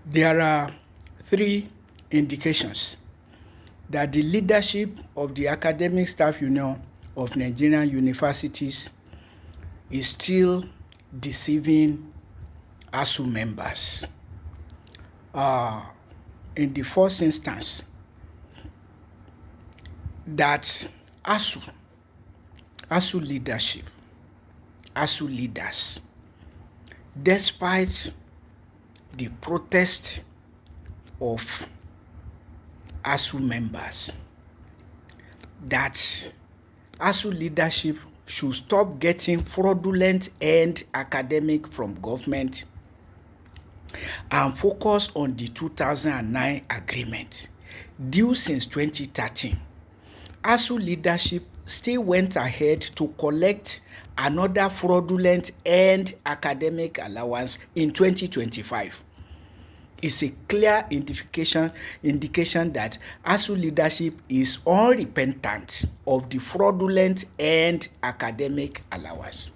There are three indications that the leadership of the Academic Staff Union of Nigerian universities is still deceiving ASUU members. In the first instance, that ASUU leadership, ASUU leaders, despite the protest of ASUU members, that ASUU leadership should stop getting fraudulent end academic from government and focus on the 2009 agreement due since 2013. ASUU leadership still went ahead to collect another fraudulent end academic allowance in 2025. It's a clear indication that ASUU leadership is unrepentant of the fraudulent end academic allowance.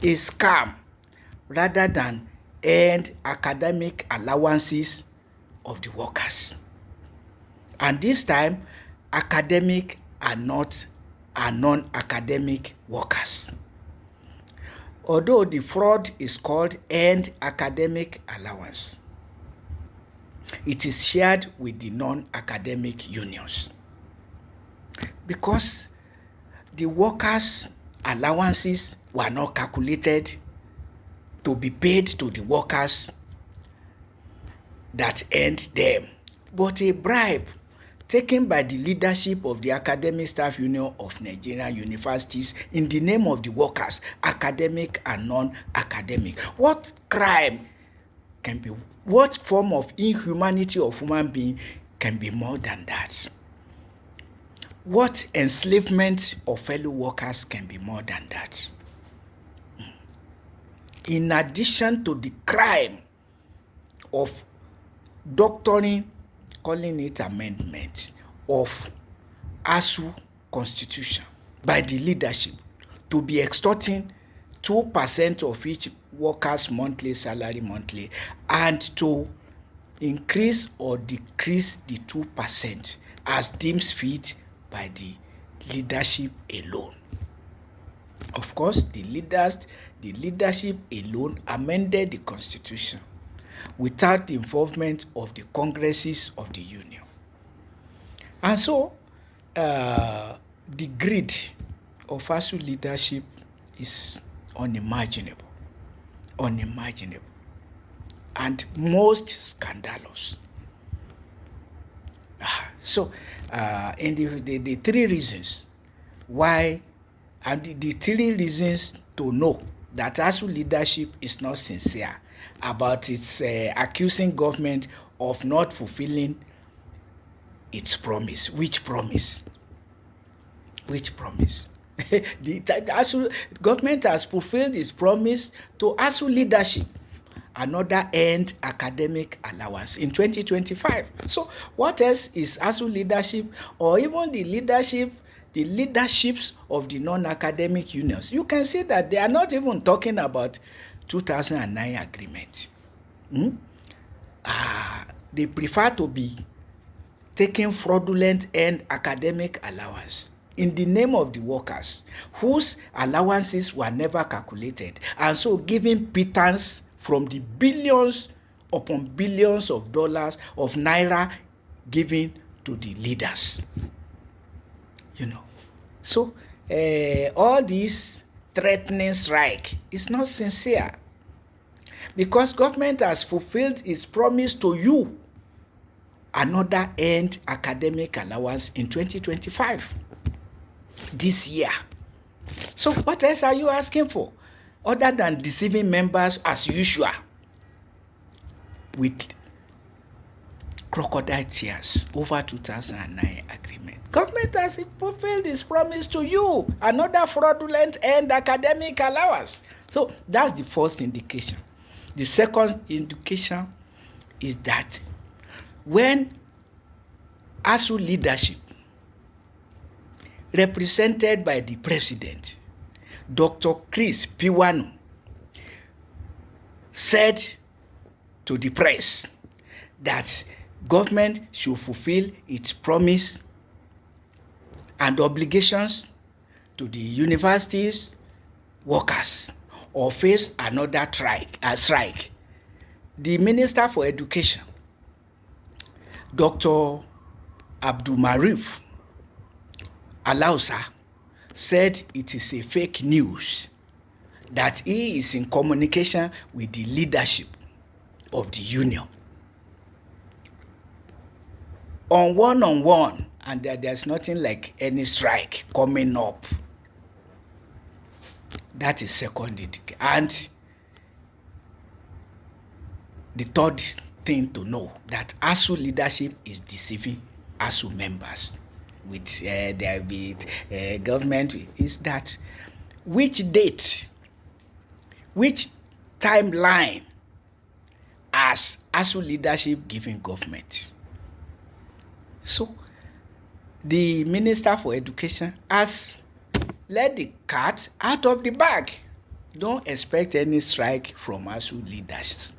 A scam rather than end academic allowances of the workers. And this time, academic are non-academic workers. Although the fraud is called end academic allowance, it is shared with the non-academic unions because the workers' allowances were not calculated to be paid to the workers that earned them, but a bribe taken by the leadership of the Academic Staff Union of Nigerian universities in the name of the workers, academic and non-academic. What crime can be, what form of inhumanity of human being can be more than that? What enslavement of fellow workers can be more than that? In addition to the crime of doctoring, calling it amendment of ASUU constitution by the leadership to be extorting 2% of each worker's monthly salary and to increase or decrease the 2% as deemed fit by the leadership alone. Of course, the leadership alone amended the constitution without the involvement of the congresses of the union. And so, the greed of ASUU leadership is unimaginable, and most scandalous. In the three reasons why, and the three reasons to know that ASUU leadership is not sincere about its accusing government of not fulfilling its promise. Which promise? The ASUU government has fulfilled its promise to ASUU leadership, another end academic allowance in 2025. So what else is ASUU leadership, or even the leaderships of the non-academic unions? You can see that they are not even talking about 2009 agreement. They prefer to be taking fraudulent end academic allowance in the name of the workers whose allowances were never calculated, and so giving pittance from the billions upon billions of dollars of naira given to the leaders. So all this threatening strike is not sincere, because government has fulfilled its promise to you, another end academic allowance in 2025, this year. So what else are you asking for other than deceiving members as usual with crocodile tears over 2009 agreement? Government has fulfilled its promise to you, another fraudulent end academic allowance. So that's the first indication. The second indication is that when ASUU leadership, represented by the president, Dr. Chris Piwanu, said to the press that government should fulfill its promise and obligations to the universities workers or face another strike. The Minister for Education, Dr. Abdulmarif Alausa, said it is a fake news that he is in communication with the leadership of the union on one-on-one, and that there's nothing like any strike coming up. That is second indicator. And the third thing to know, that ASUU leadership is deceiving ASUU members with their government, is that which date, which timeline has ASUU leadership given government? So the Minister for Education has let the cat out of the bag. Don't expect any strike from ASUU leaders.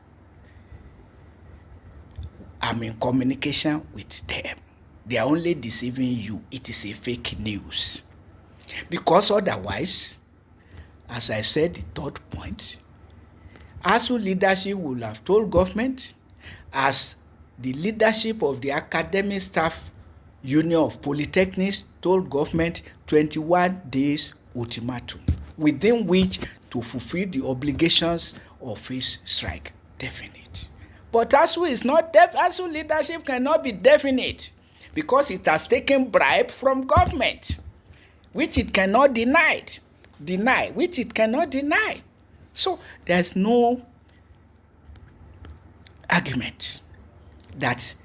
I'm in communication with them. They are only deceiving you. It is a fake news. Because otherwise, as I said, the third point, ASUU leadership will have told government, as the leadership of the Academic Staff Union of Polytechnics told government, 21 days ultimatum, within which to fulfill the obligations of his strike. Definite. But ASUU is not ASUU leadership cannot be definite, because it has taken bribe from government, which it cannot deny, which it cannot deny. So there's no argument that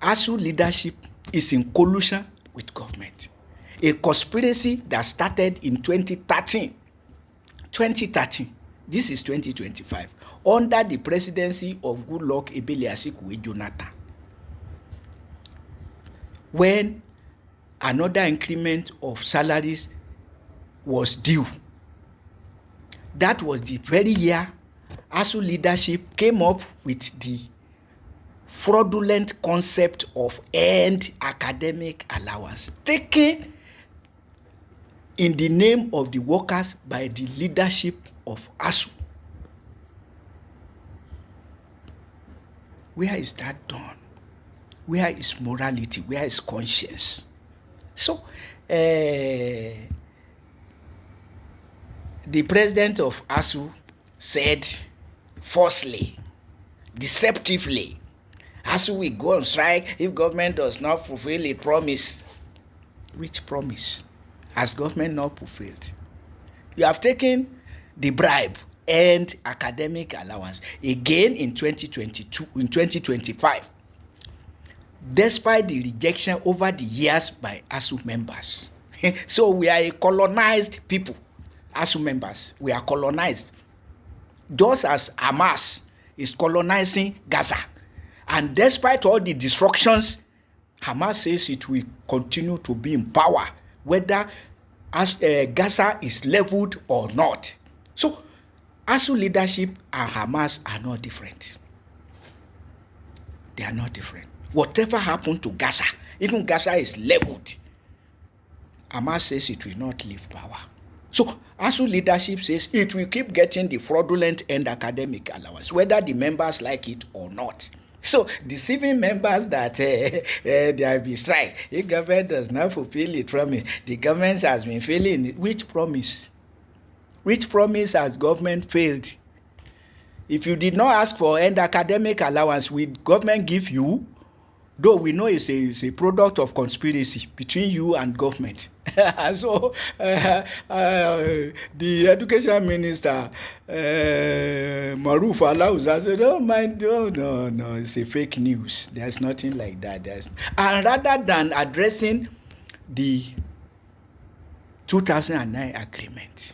ASUU leadership is in collusion with government. A conspiracy that started in 2013. This is 2025, under the presidency of Goodluck Ebele Asikwe Jonathan, when another increment of salaries was due. That was the very year ASUU leadership came up with the fraudulent concept of earned academic allowance, taken in the name of the workers by the leadership of ASUU. Where is that done? Where is morality? Where is conscience? So, the president of ASUU said falsely, deceptively, ASUU will go on strike if government does not fulfill a promise. Which promise has government not fulfilled? You have taken the bribe and academic allowance again in 2022, in 2025, despite the rejection over the years by ASUU members. So we are a colonized people, ASUU members. We are colonized. Just as Hamas is colonizing Gaza. And despite all the destructions, Hamas says it will continue to be in power, whether Gaza is leveled or not. So ASUU leadership and Hamas are not different. They are not different. Whatever happened to Gaza, even Gaza is leveled, Hamas says it will not leave power. So ASUU leadership says it will keep getting the fraudulent and academic allowance, whether the members like it or not. So deceiving members that there will be strike if government does not fulfill its promise. The government has been failing it. Which promise? Which promise has government failed? If you did not ask for end academic allowance, will government give you? Though we know it's a product of conspiracy between you and government. So the education minister, Maruf Alausa, said, "Oh, no, it's a fake news. There's nothing like that." And rather than addressing the 2009 agreement,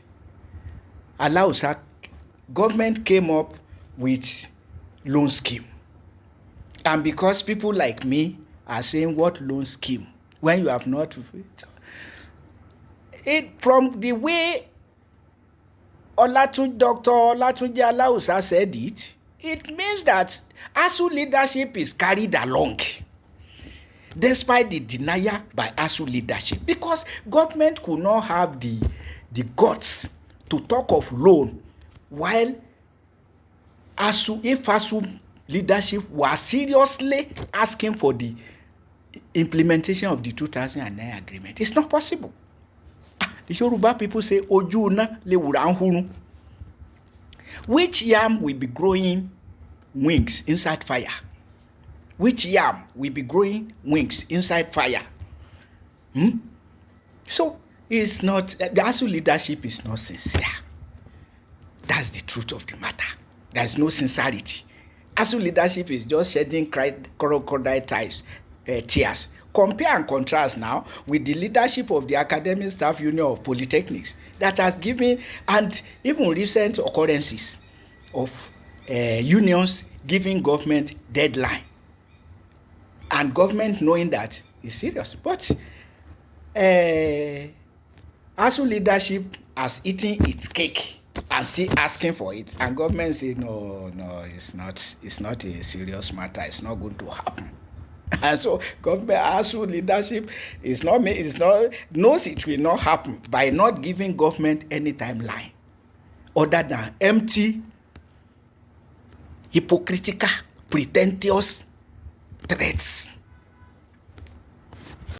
Alausa, government came up with loan scheme. And because people like me are saying, what loan scheme? When you have not fulfilled it, from the way Dr. Olatunji Alausa said it, it means that ASUU leadership is carried along despite the denial by ASUU leadership, because government could not have the guts to talk of loan while ASUU leadership was seriously asking for the implementation of the 2009 agreement. It's not possible. The Yoruba people say, Oju na le wura nhuru. Which yam will be growing wings inside fire? Which yam will be growing wings inside fire? So, it's not, the ASUU leadership is not sincere. That's the truth of the matter. There's no sincerity. ASUU leadership is just shedding crocodile tears. Compare and contrast now with the leadership of the Academic Staff Union of Polytechnics that has given, and even recent occurrences of unions giving government deadline, and government knowing that it's serious. But ASUU leadership has eaten its cake and still asking for it, and government say no, it's not a serious matter, it's not going to happen. And so government ASUU leadership knows it will not happen by not giving government any timeline other than empty, hypocritical, pretentious threats.